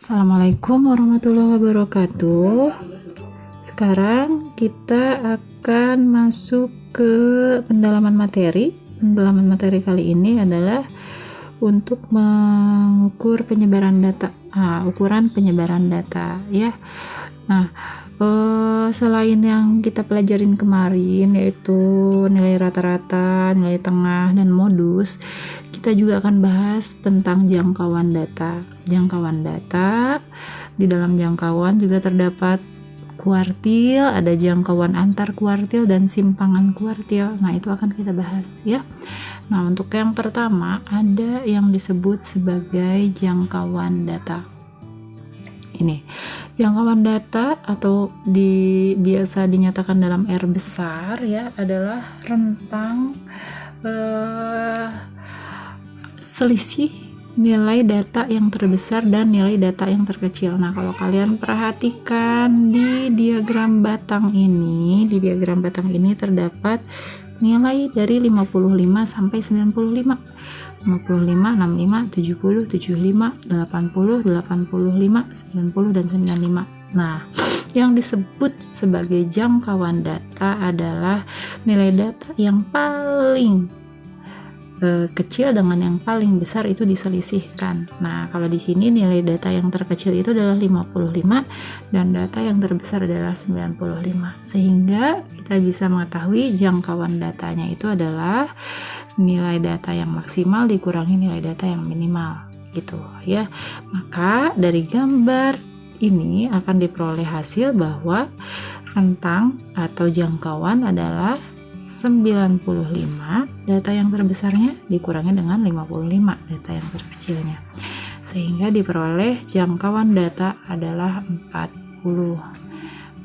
Assalamualaikum warahmatullahi wabarakatuh. Sekarang kita akan masuk ke pendalaman materi. Pendalaman materi kali ini adalah untuk mengukur penyebaran data. Ukuran penyebaran data ya. Nah, selain yang kita pelajarin kemarin yaitu nilai rata-rata, nilai tengah, dan modus, kita juga akan bahas tentang jangkauan data. Jangkauan data, di dalam jangkauan juga terdapat kuartil, ada jangkauan antar kuartil dan simpangan kuartil. Nah, itu akan kita bahas ya. Nah, untuk yang pertama ada yang disebut sebagai jangkauan data. Ini jangkauan data atau biasa dinyatakan dalam R besar ya, adalah rentang selisih nilai data yang terbesar dan nilai data yang terkecil. Nah, kalau kalian perhatikan di diagram batang ini, terdapat nilai dari 55 sampai 95. 55, 65, 70, 75, 80, 85, 90, dan 95. Nah, yang disebut sebagai jangkauan data adalah nilai data yang paling kecil dengan yang paling besar itu diselisihkan. Nah, kalau di sini nilai data yang terkecil itu adalah 55 dan data yang terbesar adalah 95. Sehingga kita bisa mengetahui jangkauan datanya itu adalah nilai data yang maksimal dikurangi nilai data yang minimal gitu ya. Maka dari gambar ini akan diperoleh hasil bahwa rentang atau jangkauan adalah 95 data yang terbesarnya dikurangi dengan 55 data yang terkecilnya, sehingga diperoleh jangkauan data adalah 40.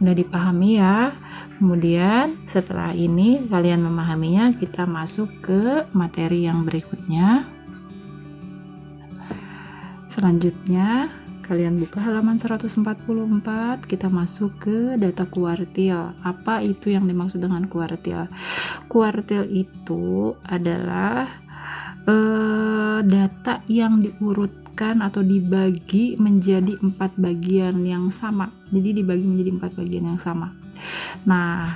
Mudah dipahami ya. Kemudian setelah ini kalian memahaminya, kita masuk ke materi yang berikutnya. Selanjutnya kalian buka halaman 144, kita masuk ke data kuartil. Apa itu yang dimaksud dengan kuartil? Kuartil itu adalah data yang diurutkan atau dibagi menjadi 4 bagian yang sama. Jadi dibagi menjadi 4 bagian yang sama. Nah,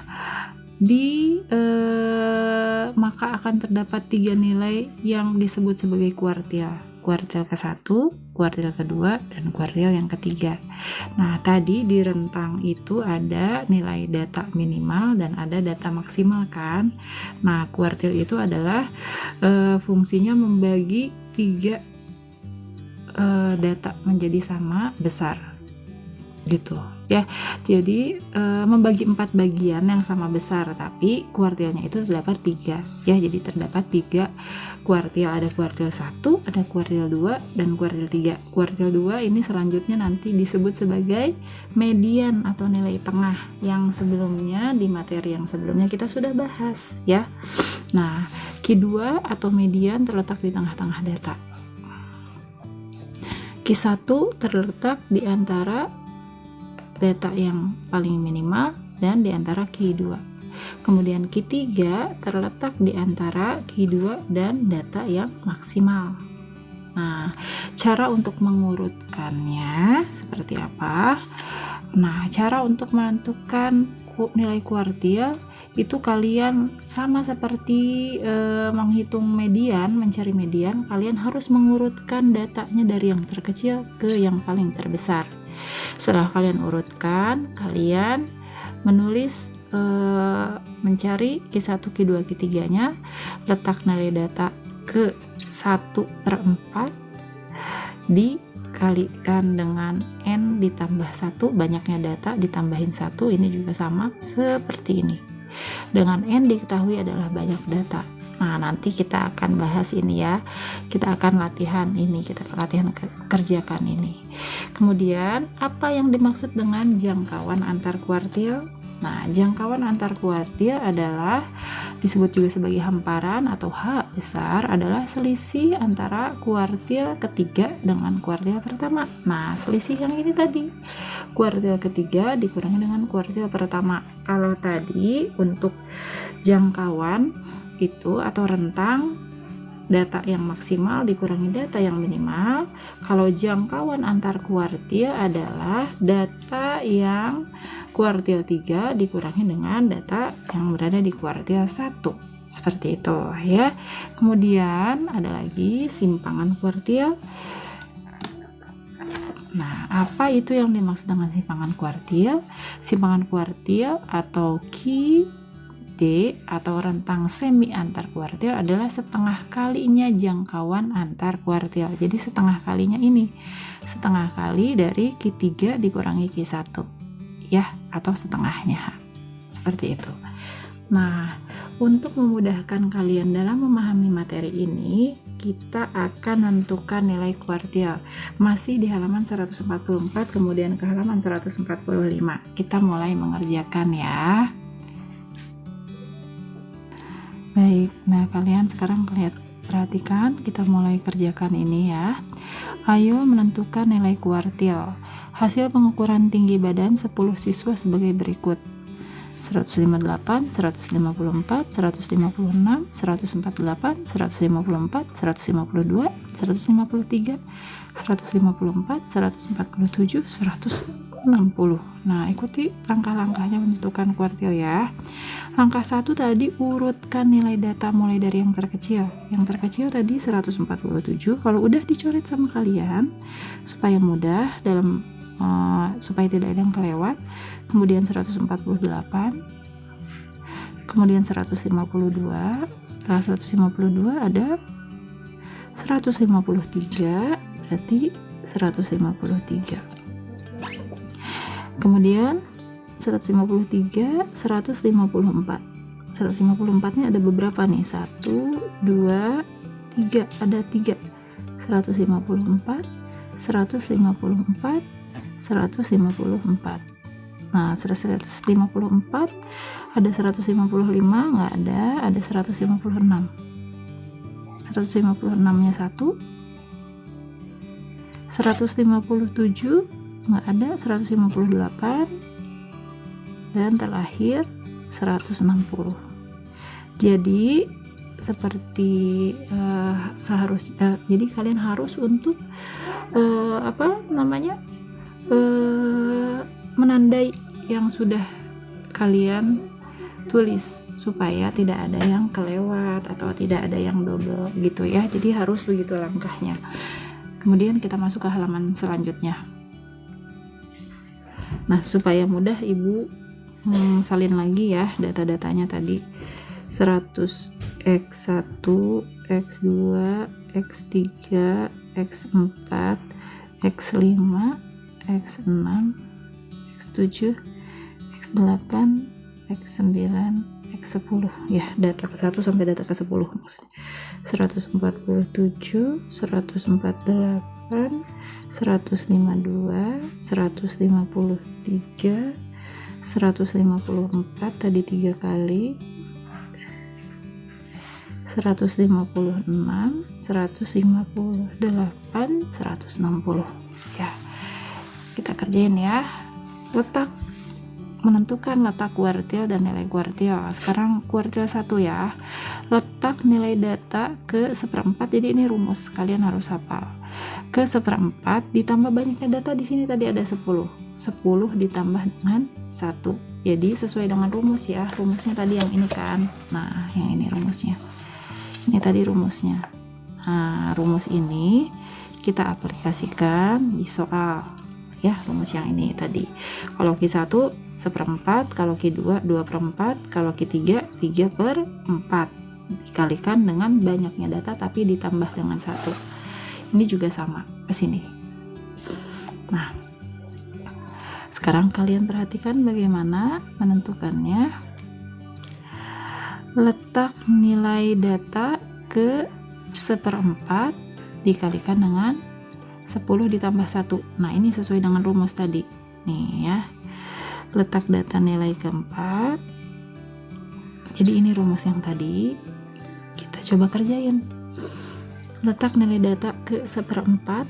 maka akan terdapat 3 nilai yang disebut sebagai kuartil. Kuartil ke-1, kuartil kedua, dan kuartil yang ketiga. Nah, tadi di rentang itu ada nilai data minimal dan ada data maksimal kan. Nah, kuartil itu adalah fungsinya membagi 3 data menjadi sama besar gitu ya. Jadi membagi 4 bagian yang sama besar, tapi kuartilnya itu terdapat 3 ya. Jadi terdapat 3 kuartil, ada kuartil 1, ada kuartil 2, dan kuartil 3. Kuartil 2 ini selanjutnya nanti disebut sebagai median atau nilai tengah, yang sebelumnya di materi yang sebelumnya kita sudah bahas ya. Nah, Q2 atau median terletak di tengah-tengah data. Q1 terletak di antara data yang paling minimal dan di antara Q2. Kemudian Q3 terletak di antara Q2 dan data yang maksimal. Nah, cara untuk mengurutkannya seperti apa? Nah, cara untuk menentukan nilai kuartil itu kalian sama seperti menghitung median, mencari median, kalian harus mengurutkan datanya dari yang terkecil ke yang paling terbesar. Setelah kalian urutkan, kalian menulis mencari Q1, Q2, Q3 nya, letak nilai data ke 1/4 dikalikan dengan N ditambah 1, banyaknya data ditambahin 1, ini juga sama seperti ini. Dengan N diketahui adalah banyak data. Nah, nanti kita akan bahas ini ya. Kita akan latihan ini, kita latihan kerjakan ini. Kemudian, apa yang dimaksud dengan jangkauan antar kuartil? Nah, jangkauan antar kuartil adalah disebut juga sebagai hamparan atau H besar, adalah selisih antara kuartil ketiga dengan kuartil pertama. Nah, selisih yang ini tadi, kuartil ketiga dikurangi dengan kuartil pertama. Kalau tadi untuk jangkauan itu atau rentang data yang maksimal dikurangi data yang minimal. Kalau jangkauan antar kuartil adalah data yang kuartil 3 dikurangi dengan data yang berada di kuartil 1. Seperti itu ya. Kemudian ada lagi simpangan kuartil. Nah, apa itu yang dimaksud dengan simpangan kuartil? Simpangan kuartil atau QD atau rentang semi antar kuartil adalah setengah kalinya jangkauan antar kuartil. Jadi setengah kalinya ini, setengah kali dari Q3 dikurangi Q1 ya, atau setengahnya. Seperti itu. Nah, untuk memudahkan kalian dalam memahami materi ini, kita akan menentukan nilai kuartil. Masih di halaman 144, kemudian ke halaman 145. Kita mulai mengerjakan ya. Baik, nah kalian sekarang perhatikan, kita mulai kerjakan ini ya. Ayo menentukan nilai kuartil. Hasil pengukuran tinggi badan 10 siswa sebagai berikut. 158, 154, 156, 148, 154, 152, 153, 154, 147, 160. Nah, ikuti langkah-langkahnya menentukan kuartil ya. Langkah 1 tadi urutkan nilai data mulai dari yang terkecil. Yang terkecil tadi 147. Kalau udah dicoret sama kalian supaya mudah dalam supaya tidak ada yang kelewat. Kemudian 148, kemudian 152. Setelah 152 ada 153, berarti 153. Kemudian 153, 154. 154 nya ada beberapa nih, 1, 2, 3, ada 3. 154, 154, 154. Nah, 154 ada 155 nggak ada 156. 156 nya 1. 157 nggak ada, 158, dan terakhir 160. Jadi seperti seharusnya, jadi kalian harus untuk menandai yang sudah kalian tulis supaya tidak ada yang kelewat atau tidak ada yang double gitu ya. Jadi harus begitu langkahnya. Kemudian kita masuk ke halaman selanjutnya. Nah, supaya mudah Ibu salin lagi ya data-datanya tadi. 100 X1, X2, X3, X4, X5, X6, X7, X8, X9, X10 ya, data ke-1 sampai data ke-10 maksudnya. 147, 148, 152, 153, 154 tadi 3 kali, 156, 158, 160 ya. Kita kerjain ya. Menentukan letak kuartil dan nilai kuartil. Sekarang kuartil 1 ya. Letak nilai data ke seperempat. Jadi ini rumus, kalian harus hafal. Ke seperempat ditambah banyaknya data di sini tadi ada 10. 10 ditambah dengan 1. Jadi sesuai dengan rumus ya. Rumusnya tadi yang ini kan. Nah, yang ini rumusnya. Ini tadi rumusnya. Nah, rumus ini kita aplikasikan di soal ya, rumus yang ini tadi. Kalau Q1 1/4, kalau Q2 2/4, kalau Q3 3/4 dikalikan dengan banyaknya data tapi ditambah dengan 1. Ini juga sama ke sini. Nah, sekarang kalian perhatikan bagaimana menentukannya. Letak nilai data ke seperempat dikalikan dengan 10 ditambah 1. Nah, ini sesuai dengan rumus tadi. Nih ya. Letak data nilai keempat. Jadi ini rumus yang tadi. Kita coba kerjain. Letak nilai data ke seperempat.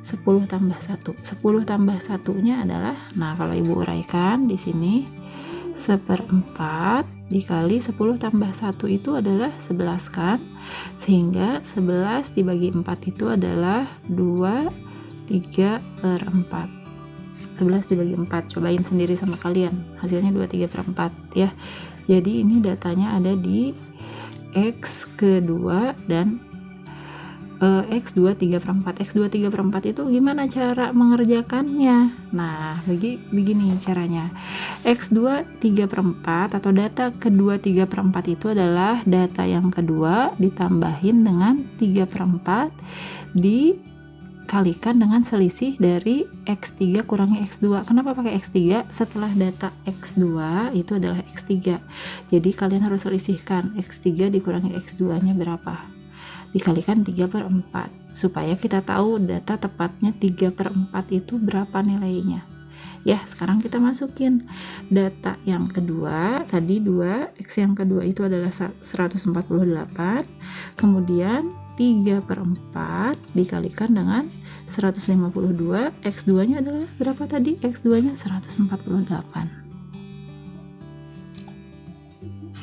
10 tambah 1. 10 tambah 1-nya adalah, nah kalau Ibu uraikan di sini, seperempat dikali 10 tambah 1 itu adalah 11 kan, sehingga 11 dibagi 4 itu adalah 2/3/4. 11 dibagi 4, cobain sendiri sama kalian, hasilnya 2/3/4 ya. Jadi ini datanya ada di X kedua dan X 2/3/4. X 2/3/4 itu gimana cara mengerjakannya? Nah, begini caranya. X 2/3/4 atau data kedua 3/4 itu adalah data yang kedua ditambahin dengan 3/4 dikalikan dengan selisih dari X3 kurangi X2. Kenapa pakai X3? Setelah data X2 itu adalah X3. Jadi kalian harus selisihkan X3 dikurangi X2 nya berapa, dikalikan 3/4 supaya kita tahu data tepatnya 3/4 itu berapa nilainya ya. Sekarang kita masukin data yang kedua tadi 2, X yang kedua itu adalah 148, kemudian 3/4 dikalikan dengan 152, X2 nya adalah berapa tadi? X2 nya 148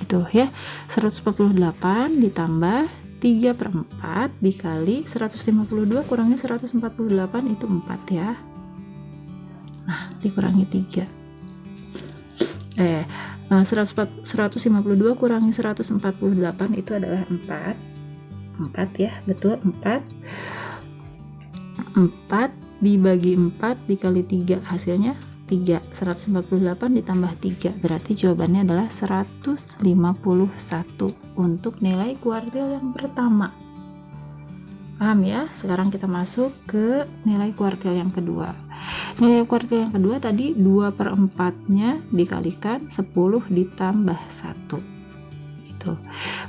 itu ya. 148 ditambah 3/4 dikali 152 kurangi 148 itu 4 ya. Nah, dikurangi 3. 152 kurangi 148 itu adalah 4. 4 ya, betul 4. 4 dibagi 4 dikali 3 hasilnya 3. 148 ditambah 3 berarti jawabannya adalah 151 untuk nilai kuartil yang pertama. Paham ya? Sekarang kita masuk ke nilai kuartil yang kedua. Nilai kuartil yang kedua tadi 2/4 nya dikalikan 10 ditambah 1 itu.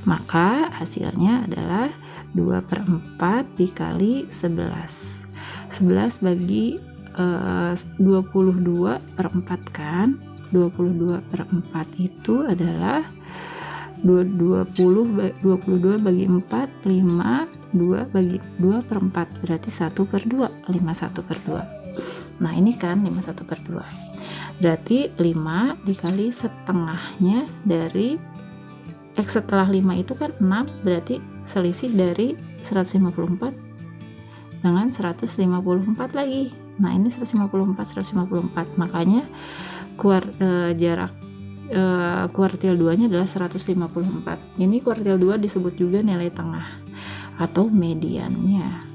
Maka hasilnya adalah 2/4 dikali 11. 11 bagi 22/4 kan. 22/4 itu adalah 22 bagi 4 5, 2 bagi 2/4 berarti 1/2, 51/2. Nah ini kan 51/2 berarti 5 dikali setengahnya dari X setelah 5 itu kan 6, berarti selisih dari 154 dengan 154 lagi. Nah ini 154, makanya jarak kuartil 2 nya adalah 154. Ini kuartil 2 disebut juga nilai tengah atau mediannya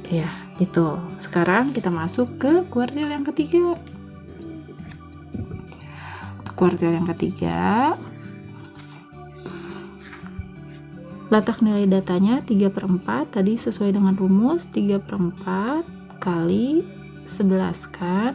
ya. Itu sekarang kita masuk ke kuartil yang ketiga. Kuartil yang ketiga, letak nilai datanya 3/4 tadi sesuai dengan rumus 3/4 kali 11 kan,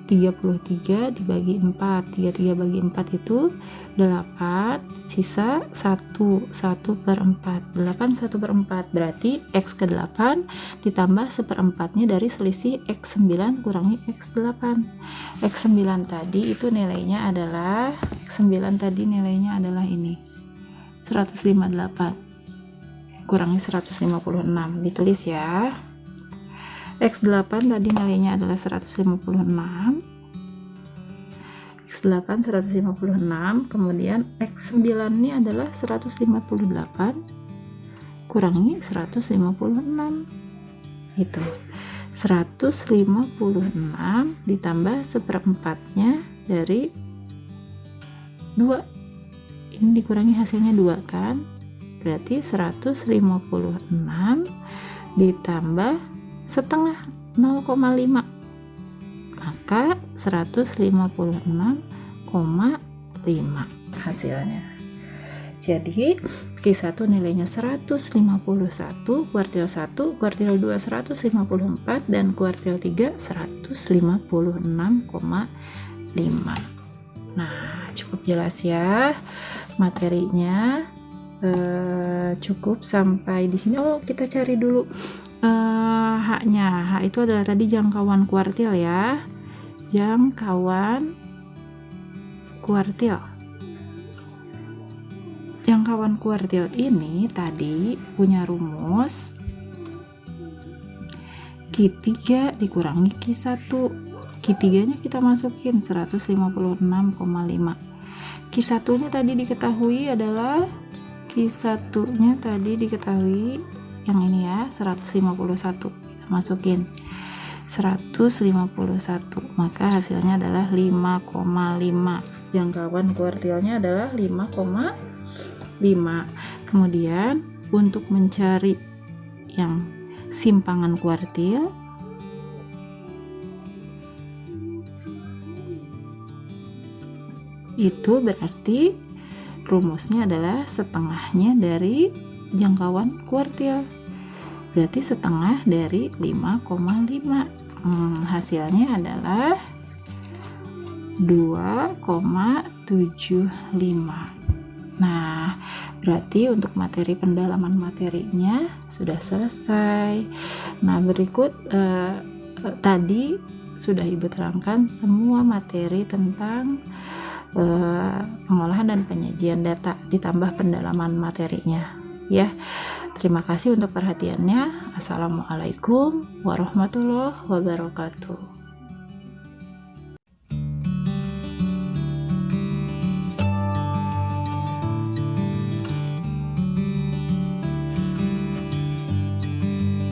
33 dibagi 4, 33 bagi 4 itu 8, sisa 1/4, 8 1/4 berarti X ke 8 ditambah 1/4 nya dari selisih X9 kurangi X8. X9 tadi itu nilainya adalah ini 158 kurangi 156, ditulis ya. X8 tadi nilainya adalah 156, X8 156, kemudian X9 ini adalah 158 kurangi 156 itu 156 ditambah 1/4 nya dari 2, ini dikurangi hasilnya 2 kan, berarti 156 ditambah setengah 0,5, maka 156,5 hasilnya. Jadi Q1 nilainya 151, kuartil 1, kuartil 2 154, dan kuartil 3 156,5. Nah cukup jelas ya materinya. Cukup sampai di sini. Oh kita cari dulu H-nya. H itu adalah tadi jangkauan kuartil ya, jangkauan kuartil. Jangkauan kuartil ini tadi punya rumus Q3 dikurangi Q1. Q3 nya kita masukin 156,5, Q1-nya tadi diketahui adalah yang ini ya, 151. Kita masukin 151, maka hasilnya adalah 5,5. Jangkauan kuartilnya adalah 5,5. Kemudian untuk mencari yang simpangan kuartil, itu berarti rumusnya adalah setengahnya dari jangkauan kuartil, berarti setengah dari 5,5. Hasilnya adalah 2,75. Nah, berarti untuk materi pendalaman materinya sudah selesai. Nah, berikut tadi sudah Ibu terangkan semua materi tentang pengolahan dan penyajian data ditambah pendalaman materinya ya. Terima kasih untuk perhatiannya. Assalamualaikum warahmatullahi wabarakatuh.